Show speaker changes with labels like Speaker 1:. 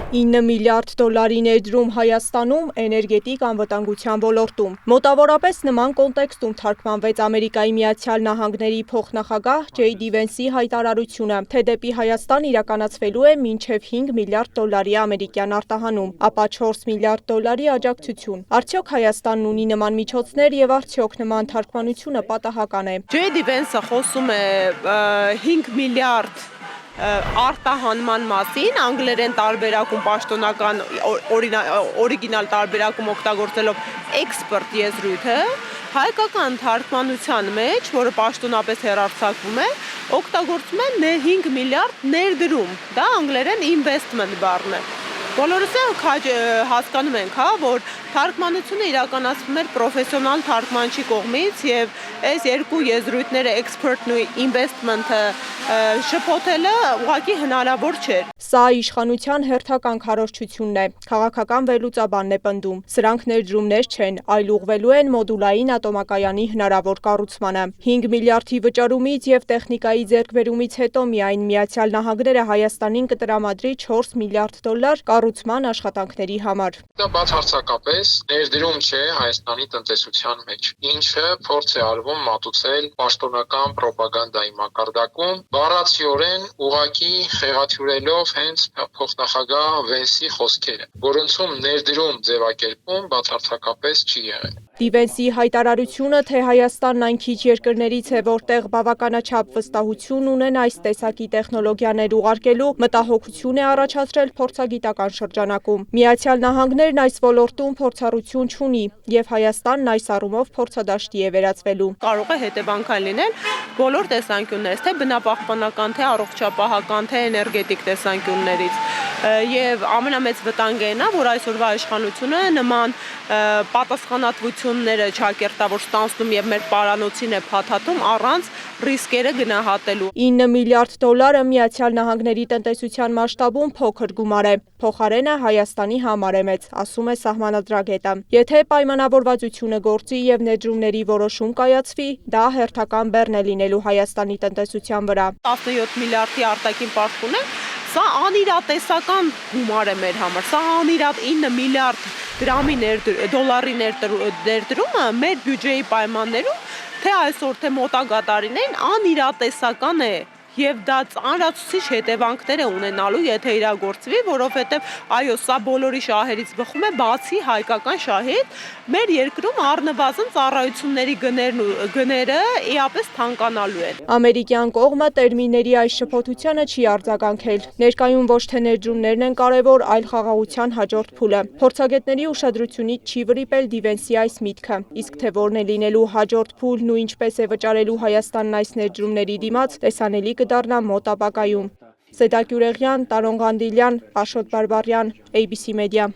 Speaker 1: 9 միլիարդ դոլարի ներդրում Հայաստանում էներգետիկ անվտանգության ոլորտում։ Մոտավորապես նման կոնտեքստում թարգմանվեց Ամերիկայի Միացյալ Նահանգների փոխնախագահ Ջեյ Վենսի հայտարարությունը, թե դեպի Հայաստան իրականացվելու է մինչև 5 միլիարդ դոլարի ամերիկյան արտահանում, ապա 4 միլիարդ դոլարի աջակցություն։ Արդյոք Հայաստանն ունի նման միջոցներ եւ արդյոք նման թարգմանությունը պատահական է։
Speaker 2: Ջեյ Վենսը խոսում է 5 միլիարդ արտահանման մասին, անգլերեն տարբերակում պաշտոնական օրիգինալ տարբերակում օգտագործելով էքսպորտ եզրույթը, հայկական թարգմանության մեջ, որը պաշտոնապես հեռարձակվում է, օգտագործում են 5 միլիարդ ներդրում, դա անգլերեն investment բառն է։ Բոլորս հասկանում ենք, որ թարգմանությունը իրականացվում էր պրոֆեսիոնալ թարգմանչի կողմից եւ այս երկու եզրույթները export-ն ու investment-ը շփոթելը ուղղակի հնարավոր չէր։
Speaker 1: Սա իշխանության հերթական քարոզչությունն է, քաղաքական վերլուծաբանն է պնդում։ Սրանք ներդրումներ չեն, այլ ուղղվելու են մոդուլային ատոմակայանի հնարավոր կառուցմանը։ 5 միլիարդի վճարումից եւ տեխնիկայի ձեռքբերումից հետո միայն Միացյալ Նահանգները Հայաստանին կտրամադրի 4 միլիարդ դոլար կառուցման աշխատանքների համար։
Speaker 3: Դա բացարձակապես ներդրում չէ Հայաստանի տնտեսության մեջ, ինչը փորձ է արվում մատուցել պաշտոնական ռոպագանդայի մակարդակում, բառացիորեն ուղղակի խեղաթյուրելով հենց փոխնախագահ Վենսի խոսքերը, որոնցում ներդրում ձևակերպում բացարձակապես չի եղել։
Speaker 1: Վենսի հայտարարությունը, թե Հայաստանն այն քիչ երկրներից է, որտեղ բավականաչափ վստահություն ունեն այս տեսակի տեխնոլոգիաներ ուղարկելու, մտահոգություն է առաջացրել փորձագիտական շրջանակում։ Միացյալ Նահանգներն այս ոլորտում փորձառություն չունի, եւ Հայաստանն այս առումով փորձադաշտի է վերածվելու։
Speaker 2: Կարող է հետևանքային լինել բոլոր տեսանկյուններից, թե բնապահպանական, թե առողջապահական, թե էներգետիկ տեսանկյուններից։ Եվ ամենամեծ վտանգը նա, որ այսօրվա իշխանությունը նման պատասխանատվությունները չակերտավոր ստանցնում եւ մեր պարանոցին է փաթաթում առանց ռիսկերը գնահատելու։
Speaker 1: 9 միլիարդ դոլարը Միացյալ Նահանգների տնտեսության մասշտաբում փոքր գումար է, փոխարենը Հայաստանի համար է մեծ, ասում է սահմանադրագետը։ Եթե պայմանավորվածությունը գործի եւ ներդրումների որոշում կայացվի, դա հերթական բեռն է լինելու Հայաստանի տնտեսության վրա։
Speaker 2: 17 միլիարդի արտաքին պարտք ունենք, սա անիրատեսական գումար է մեր համար, սա անիրատ 9 միլիարդ դոլարի ներդրումը մեր բյուջեի պայմաններում, թե այսօր, թե մոտակա տարիներին անիրատեսական է եւ դա ծանրացուցիչ հետևանքներ է ունենալու, եթե իրագործվի, որովհետեւ այո, սա բոլորի շահերից բխում է, բացի հայկական շահից, մեր երկրում առնվազն ծառայությունների գները էապես թանկանալու են։
Speaker 1: Ամերիկյան կողմը տերմինների այս շփոթությանը չի արձագանքել։ Ներկայում ոչ թե ներդրումներն են կարևոր, այլ խաղաղության հաջորդ փուլը։ Փորձագետների ուշադրությունից չի վրիպել Վենսի այս միտքը, իսկ թե որն է լինելու հաջորդ փուլն ու ինչպես է վճարելու Հայաստանն այս ներդրումների դիմաց, տեսանելի կդառնա մոտ ապագայում։ Զեդա Գյուրեղյան, Տարոն Ղանդիլյան, Աշոտ Բարբառյան, ABC Media։